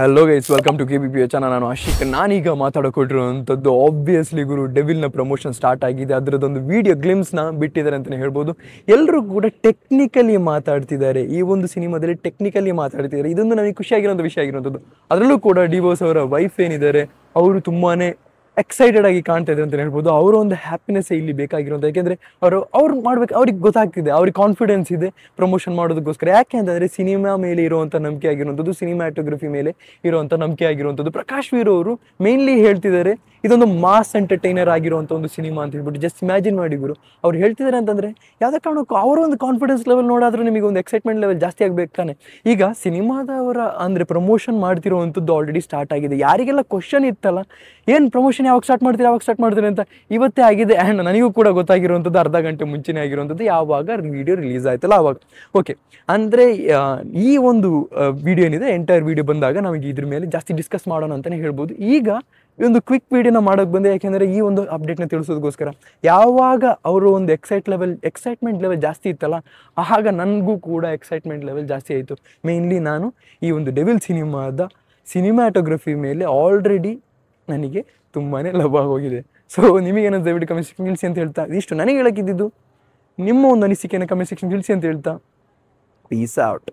Hello guys, welcome to KBP channel. ನಾನು ಆಶಿಕ್. ನಾನೀಗ ಮಾತಾಡೋಕೊಟ್ಟಿರುವಂಥದ್ದು ಆಬ್ವಿಯಸ್ಲಿ ಗುರು ಡೆವಿಲ್ನ ಪ್ರಮೋಷನ್ ಸ್ಟಾರ್ಟ್ ಆಗಿದೆ. ಅದರದ್ದೊಂದು ವಿಡಿಯೋ ಗ್ಲಿಮ್ಸ್ನ ಬಿಟ್ಟಿದ್ದಾರೆ ಅಂತಲೇ ಹೇಳ್ಬೋದು. ಎಲ್ಲರೂ ಕೂಡ ಟೆಕ್ನಿಕಲಿ ಮಾತಾಡ್ತಿದ್ದಾರೆ, ಈ ಒಂದು ಸಿನಿಮಾದಲ್ಲಿ ಟೆಕ್ನಿಕಲಿ ಮಾತಾಡ್ತಿದ್ದಾರೆ. ಇದೊಂದು ನನಗೆ ಖುಷಿಯಾಗಿರೋಂಥ ವಿಷಯ ಆಗಿರುವಂಥದ್ದು. ಅದರಲ್ಲೂ ಕೂಡ ಡಿ ಬಾಸ್ ಅವರ ವೈಫ್ ಏನಿದ್ದಾರೆ ಅವರು ತುಂಬಾ ಎಕ್ಸೈಟೆಡ್ ಆಗಿ ಕಾಣ್ತಾ ಇದ್ದಾರೆ ಅಂತ ಹೇಳ್ಬೋದು. ಅವರ ಒಂದು ಹ್ಯಾಪಿನೆಸ್ ಇಲ್ಲಿ ಬೇಕಾಗಿರುವಂಥ, ಯಾಕೆಂದರೆ ಅವ್ರು ಮಾಡ್ಬೇಕು, ಅವ್ರಿಗೆ ಗೊತ್ತಾಗ್ತಿದೆ, ಅವ್ರಿಗೆ ಕಾನ್ಫಿಡೆನ್ಸ್ ಇದೆ ಪ್ರಮೋಷನ್ ಮಾಡೋದಕ್ಕೋಸ್ಕರ. ಯಾಕೆ ಅಂತಂದರೆ ಸಿನಿಮಾ ಮೇಲೆ ಇರುವಂಥ ನಂಬಿಕೆ ಆಗಿರುವಂಥದ್ದು, ಸಿನಿಮ್ಯಾಟೋಗ್ರಫಿ ಮೇಲೆ ಇರುವಂಥ ನಂಬಿಕೆ ಆಗಿರುವಂಥದ್ದು. ಪ್ರಕಾಶ್ ವೀರ್ ಅವರು ಮೇನ್ಲಿ ಹೇಳ್ತಿದ್ದಾರೆ ಇದೊಂದು ಮಾಸ್ ಎಂಟರ್ಟೈನರ್ ಆಗಿರುವಂಥ ಒಂದು ಸಿನಿಮಾ ಅಂತ ಹೇಳ್ಬಿಟ್ಟು. ಜಸ್ಟ್ ಇಮ್ಯಾಜಿನ್ ಮಾಡಿ ಗುರು, ಅವ್ರು ಹೇಳ್ತಿದ್ದಾರೆ ಅಂತಂದರೆ ಯಾವುದೇ ಕಾರಣಕ್ಕೂ ಅವರ ಒಂದು ಕಾನ್ಫಿಡೆನ್ಸ್ ಲೆವೆಲ್ ನೋಡಾದ್ರೆ ನಿಮಗೆ ಒಂದು ಎಕ್ಸೈಟ್ಮೆಂಟ್ ಲೆವೆಲ್ ಜಾಸ್ತಿ ಆಗಬೇಕು ತಾನೆ. ಈಗ ಸಿನಿಮಾದವರ ಅಂದರೆ ಪ್ರಮೋಷನ್ ಮಾಡ್ತಿರುವಂಥದ್ದು ಆಲ್ರೆಡಿ ಸ್ಟಾರ್ಟ್ ಆಗಿದೆ. ಯಾರಿಗೆಲ್ಲ ಕ್ವಶನ್ ಇತ್ತಲ್ಲ, ಏನು ಪ್ರಮೋಷನ್ ಯಾವಾಗ ಸ್ಟಾರ್ಟ್ ಮಾಡ್ತೀರಾ ಅಂತ, ಇವತ್ತೇ ಆಗಿದೆ. ಆ್ಯಂಡ್ ನನಗೂ ಕೂಡ ಗೊತ್ತಾಗಿರುವಂಥದ್ದು ಅರ್ಧ ಗಂಟೆ ಮುಂಚೆನೇ ಆಗಿರುವಂಥದ್ದು, ಯಾವಾಗ ವಿಡಿಯೋ ರಿಲೀಸ್ ಆಯ್ತಲ್ಲ ಆವಾಗ. ಓಕೆ, ಅಂದರೆ ಈ ಒಂದು ವಿಡಿಯೋ ಏನಿದೆ, ಎಂಟೈರ್ ವಿಡಿಯೋ ಬಂದಾಗ ನಮಗೆ ಇದ್ರ ಮೇಲೆ ಜಾಸ್ತಿ ಡಿಸ್ಕಸ್ ಮಾಡೋಣ ಅಂತಲೇ ಹೇಳ್ಬೋದು. ಈಗ ಈ ಒಂದು ಕ್ವಿಕ್ ವಿಡಿಯೋನ ಮಾಡೋಕ್ಕೆ ಬಂದೆ, ಯಾಕೆಂದರೆ ಈ ಒಂದು ಅಪ್ಡೇಟ್ನ ತಿಳಿಸೋದಕ್ಕೋಸ್ಕರ. ಯಾವಾಗ ಅವರು ಒಂದು ಎಕ್ಸೈಟ್ಮೆಂಟ್ ಲೆವೆಲ್ ಜಾಸ್ತಿ ಇತ್ತಲ್ಲ, ಆಗ ನನಗೂ ಕೂಡ ಎಕ್ಸೈಟ್ಮೆಂಟ್ ಲೆವೆಲ್ ಜಾಸ್ತಿ ಆಯಿತು. ಮೇನ್ಲಿ ನಾನು ಈ ಒಂದು ಡೆವಿಲ್ ಸಿನಿಮಾದ ಸಿನಿಮ್ಯಾಟೋಗ್ರಫಿ ಮೇಲೆ ಆಲ್ರೆಡಿ ನನಗೆ ತುಂಬಾ ಲವ್ ಆಗೋಗಿದೆ. ಸೊ ನಿಮಗೇನಾದ್ರು ದಯವಿಟ್ಟು ಕಮೆಂಟ್ ಸೆಕ್ಷನ್ ತಿಳಿಸಿ ಅಂತ ಹೇಳ್ತಾ, ಇಷ್ಟು ನನಗೆ ಹೇಳಕ್ಕಿದ್ದು. ನಿಮ್ಮ ಒಂದು ಅನಿಸಿಕೆಯನ್ನು ಕಮೆಂಟ್ ಸೆಕ್ಷನ್ ತಿಳಿಸಿ ಅಂತ ಹೇಳ್ತಾ, ಪೀಸ್ ಔಟ್.